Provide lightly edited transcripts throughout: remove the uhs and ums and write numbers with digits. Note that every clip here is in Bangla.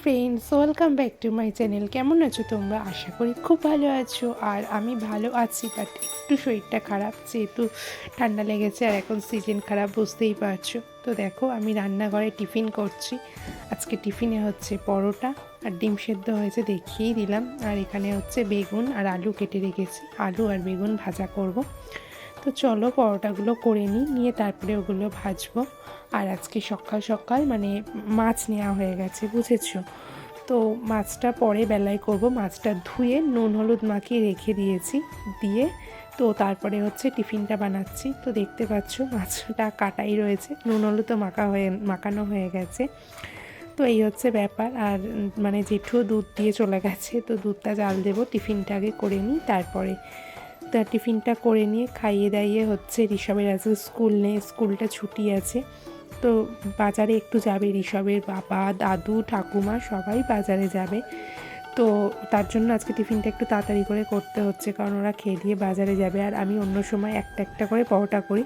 Friends, welcome back to my channel. কেমন আছো তোমরা? আশা করি খুব ভালো আছো। আর আমি ভালো আছি, বাট একটু শরীরটা খারাপ, যেহেতু ঠান্ডা লেগেছে আর এখন সিজন খারাপ, বুঝতেই পারছো। তো দেখো, আমি রান্নাঘরে টিফিন করছি। আজকে টিফিনে হচ্ছে পরোটা আর ডিম সেদ্ধ হয়েছে, দেখিয়েই দিলাম। আর এখানে হচ্ছে বেগুন আর আলু কেটে রেখেছি, আলু আর বেগুন ভাজা করব। তো চলো পরোটাগুলো করে নিয়ে তারপরে ওগুলো ভাজবো। আর আজকে সকাল সকাল মানে মাছ নেওয়া হয়ে গেছে, বুঝেছো। তো মাছটা পরে বেলায় করব। মাছটা ধুয়ে নুন হলুদ মাখিয়ে রেখে দিয়েছি, দিয়ে তো তারপরে হচ্ছে টিফিনটা বানাচ্ছি। তো দেখতে পাচ্ছ মাছটা কাটাই রয়েছে, নুন হলুদও মাখানো হয়ে গেছে। তো এই হচ্ছে ব্যাপার। আর মানে জেঠুও দুধ দিয়ে চলে গেছে, তো দুধটা জাল দেবো। টিফিনটা আগে করে নিই, তারপরে তা টিফিনটা করে নিয়ে খাইয়ে দাইয়ে হচ্ছে ঋষভের আজকে স্কুল নেই, স্কুলটা ছুটি আছে। তো বাজারে একটু যাবে ঋষভের বাবা, দাদু, ঠাকুমা সবাই বাজারে যাবে। তো তার জন্য আজকে টিফিনটা একটু তাড়াতাড়ি করে করতে হচ্ছে, কারণ ওরা খেয়ে দিয়ে বাজারে যাবে। আর আমি অন্য সময় একটা একটা করে পরোটা করি,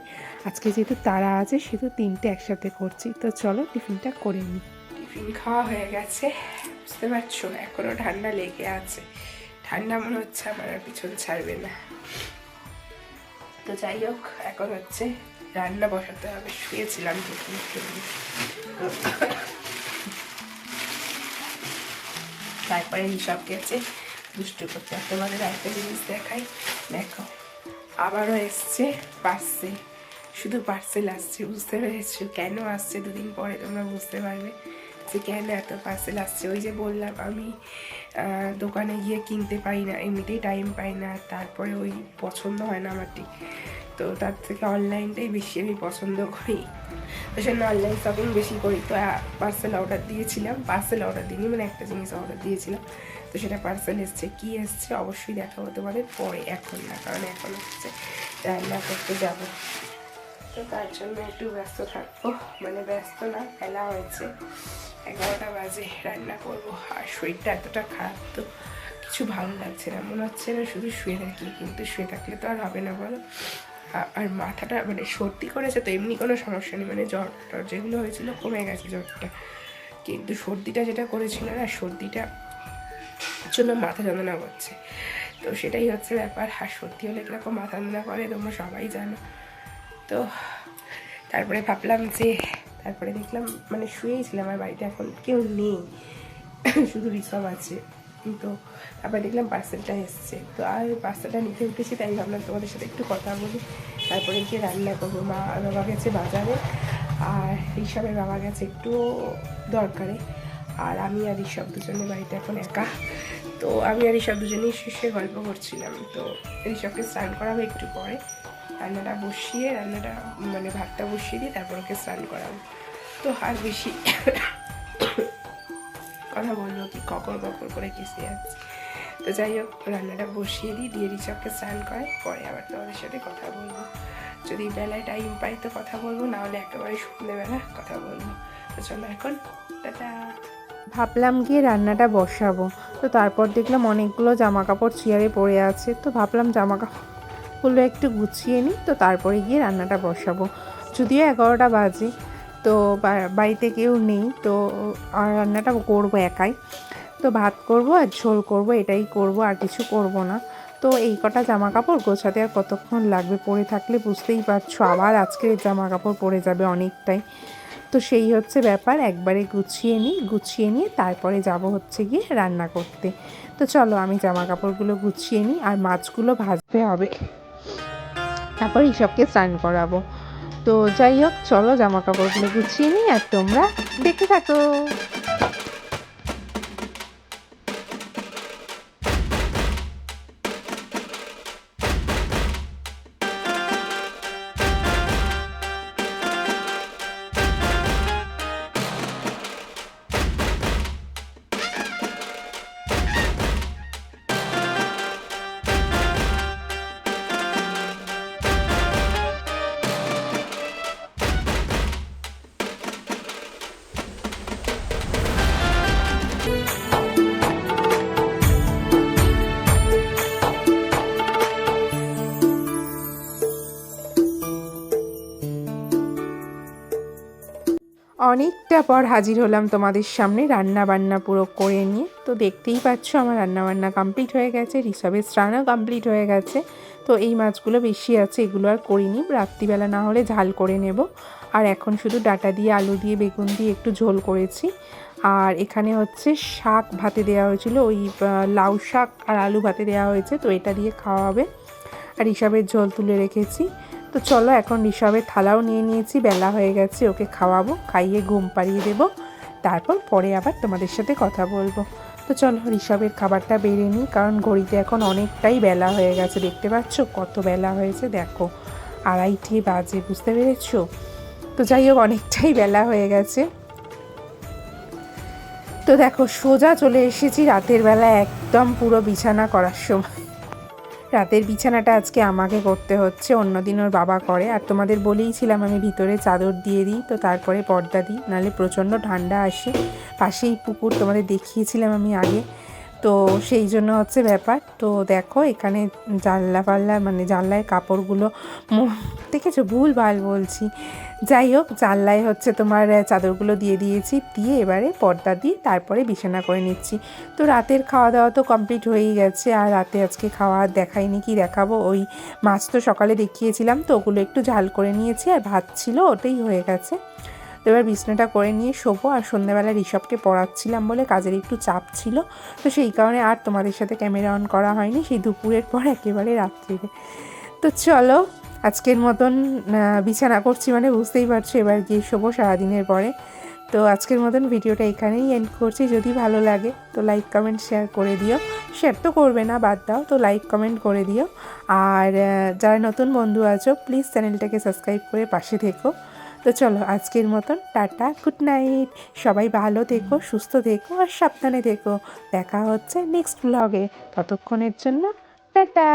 আজকে যেহেতু তারা আছে সেহেতু তিনটে একসাথে করছি। তো চলো টিফিনটা করে নিই। টিফিন খাওয়া হয়ে গেছে, বুঝতে পারছো এখনও ঠান্ডা লেগে আছে। ঠান্ডা মনে হচ্ছে আমার আর পিছন ছাড়বে না। তো যাই হোক, এখন হচ্ছে রান্না বসাতে হবে। শুয়েছিলাম টিফিন খেয়ে, তারপরে সব গেছে দুষ্টু করতে। তোমাদের একটা জিনিস দেখাই, দেখো আবারও এসছে পার্সেল। শুধু পার্সেল আসছে, বুঝতে পেরেছো কেন আসছে? দুদিন পরে তোমরা বুঝতে পারবে যে কেন এত পার্সেল আসছে। ওই যে বললাম আমি দোকানে গিয়ে কিনতে পারি না, এমনিতেই টাইম পাই না, তারপরে ওই পছন্দ হয় না আমার ঠিক। তো তার থেকে অনলাইনটাই বেশি আমি পছন্দ করি, ওই জন্য অনলাইন শপিং বেশি করি। তো পার্সেল অর্ডার দিয়েছিলাম, পার্সেল অর্ডার দিইনি, মানে একটা জিনিস অর্ডার দিয়েছিলাম, তো সেটা পার্সেল এসছে। কী এসছে অবশ্যই দেখাবো তোমাদের পরে, এখন না, কারণ এখন হচ্ছে রান্না করতে যাবো। তো তার জন্য একটু ব্যস্ত থাকবো, মানে ব্যস্ত না, ফেলা হয়েছে 11টা বাজে, রান্না করবো। আর শরীরটা এতটা খারাপ, তো কিছু ভালো লাগছে না, মনে হচ্ছে না শুধু শুয়ে থাকি, কিন্তু শুয়ে থাকলে তো আর হবে না বলো। আর মাথাটা মানে সর্দি করেছে, তো এমনি কোনো সমস্যা নেই, মানে জ্বর টর যেগুলো হয়েছিল কমে গেছে জ্বরটা, কিন্তু সর্দিটা যেটা করেছিল না, সর্দিটা জন্য মাথা যন্ত্রণা করছে। তো সেটাই হচ্ছে ব্যাপার। আর সর্দি হলে কীরকম মাথা যন্ত্রণা করে তোমরা সবাই জানো। তো তারপরে ভাবলাম যে, তারপরে দেখলাম মানে শুয়েই ছিলাম, আমার বাড়িতে এখন কেউ নেই, শুধু ঋষভ আছে। তো তারপরে দেখলাম পার্সেলটা এসছে, তো আর পার্সেলটা নিতে উঠেছি, তাই ভাবলাম তোমাদের সাথে একটু কথা বলি, তারপরে গিয়ে রান্না করবো। মা আর বাবা গেছে বাজারে, আর ঋষভের বাবা গেছে একটু দরকারে, আর আমি আর ঋষভ দুজনে বাড়িতে এখন একা। তো আমি আর ঋষভ দুজনেই শেষে গল্প করছিলাম। তো ঋষভকে স্নান করাবো একটু পরে, রান্নাটা মানে ভাতটা বসিয়ে দিয়ে তারপর ওকে স্নান করাবো। তো আর বেশি কথা বলবো কি, ককর করে কেসে যাচ্ছে। তো যাই হোক, রান্নাটা বসিয়ে দিয়ে ঋষভকে স্নান করাই, পরে আবার তোমাদের সাথে কথা বলবো। যদি বেলায় টাইম পাই তো কথা বলবো, নাহলে একেবারে সন্ধ্যেবেলা কথা বলবো। তো চলো এখন টাটা। ভাবলাম গিয়ে রান্নাটা বসাবো, তো তারপর দেখলাম অনেকগুলো জামা কাপড় চেয়ারে পড়ে আছে, তো ভাবলাম জামা কাপড়গুলো একটু গুছিয়ে নিই, তো তারপরে গিয়ে রান্নাটা বসাবো। যদিও 11টা বাজে, তো বাড়িতে কেউ নেই, তো আর রান্নাটা করবো একাই। তো ভাত করব আর ঝোল করব, এটাই করব, আর কিছু করব না। তো এই কটা জামা কাপড় গোছাতে আর কতক্ষণ লাগবে, পরে থাকলে বুঝতেই পারছো আবার আজকের জামা কাপড় পরে যাবে অনেকটাই। তো সেই হচ্ছে ব্যাপার, একবারে গুছিয়ে নিয়ে তারপরে যাব হচ্ছে গিয়ে রান্না করতে। তো চলো আমি জামা কাপড়গুলো গুছিয়ে নিই, আর মাছগুলো ভাজতে হবে, তারপর এইসবকে স্নান করাবো। তো যাই হোক, চলো জামা কাপড়গুলো গুছিয়ে নিই, আর তোমরা দেখতে থাকো। অনেকটা পর হাজির হলাম তোমাদের সামনে রান্না বান্না পুরো করে নিয়ে। তো দেখতেই পাচ্ছ আমার রান্না বান্না কমপ্লিট হয়ে গেছে, ঋষভের স্নানও কমপ্লিট হয়ে গেছে। তো এই মাছগুলো বেশি আছে, এগুলো আর করিনি, রাত্রিবেলা না হলে ঝাল করে নেব। আর এখন শুধু ডাঁটা দিয়ে আলু দিয়ে বেগুন দিয়ে একটু ঝোল করেছি। আর এখানে হচ্ছে শাক ভাতে দেওয়া হয়েছিল, ওই লাউ শাক আর আলু ভাতে দেওয়া হয়েছে, তো এটা দিয়ে খাওয়া হবে। আর ঋষভের ঝোল তুলে রেখেছি। তো চলো এখন ঋষভের থালাও নিয়ে নিয়েছি, বেলা হয়ে গেছে, ওকে খাওয়াবো, খাইয়ে ঘুম পাড়িয়ে দেবো, তারপর পরে আবার তোমাদের সাথে কথা বলবো। তো চলো ঋষভের খাবারটা বেড়ে নিই, কারণ ঘড়িতে এখন অনেকটাই বেলা হয়ে গেছে, দেখতে পাচ্ছ কত বেলা হয়েছে, দেখো 2:30 বাজে, বুঝতে পেরেছো? তো যাই হোক অনেকটাই বেলা হয়ে গেছে। তো দেখো সোজা চলে এসেছি রাতের বেলা, একদম পুরো বিছানা করার সময়। রাতের বিছানাটা আজকে আমাকে করতে হচ্ছে, অন্যদিন ওর বাবা করে। আর তোমাদের বলেইছিলাম আমি ভিতরে চাদর দিয়ে দিই, তো তারপরে পর্দা দিই, নাহলে প্রচণ্ড ঠান্ডা আসে। পাশেই পুকুর, তোমাদের দেখিয়েছিলাম আমি আগে, তো সেই জন্য হচ্ছে ব্যাপার। তো দেখো এখানে জানলা পাল্লা মানে জানলায় কাপড়গুলো দেখেছো, ভুলভাল বলছি, যাই হোক জানলায় হচ্ছে তোমার চাদরগুলো দিয়ে দিয়েছি, দিয়ে এবারে পর্দা দিয়ে তারপরে বিছানা করে নিচ্ছি। তো রাতের খাওয়া দাওয়া তো কমপ্লিট হয়েই গেছে। আর রাতে আজকে খাওয়া দেখাইনি, কি দেখাবো, ওই মাছ তো সকালে দেখিয়েছিলাম, তো ওগুলো একটু ঝাল করে নিয়েছি, আর ভাত ছিল ওটাই হয়ে গেছে। তো এবার বিছানাটা করে নিয়ে শোবো। আর সন্ধ্যাবেলা ঋষভকে পড়াচ্ছিলাম বলে কাজের একটু চাপ ছিল, তো সেই কারণে আর তোমাদের সাথে ক্যামেরা অন করা হয়নি, সেই দুপুরের পর একেবারে রাত্রিরে। তো চলো আজকের মতন বিছানা করছি মানে বুঝতেই পারছো, এবার গিয়ে শোবো সারাদিনের পরে। তো আজকের মতন ভিডিওটা এখানেই এন্ড করছি। যদি ভালো লাগে তো লাইক কমেন্ট শেয়ার করে দিও, শেয়ার তো করবে না বাদ দাও, তো লাইক কমেন্ট করে দিও। আর যারা নতুন বন্ধু আছো প্লিজ চ্যানেলটাকে সাবস্ক্রাইব করে পাশে থেকো। তো চলো আজকের মতন টাটা, গুড নাইট, সবাই ভালো থেকো, সুস্থ থেকো আর সাবধানে থেকো। দেখা হচ্ছে নেক্সট ব্লগে, ততক্ষণের জন্য টাটা।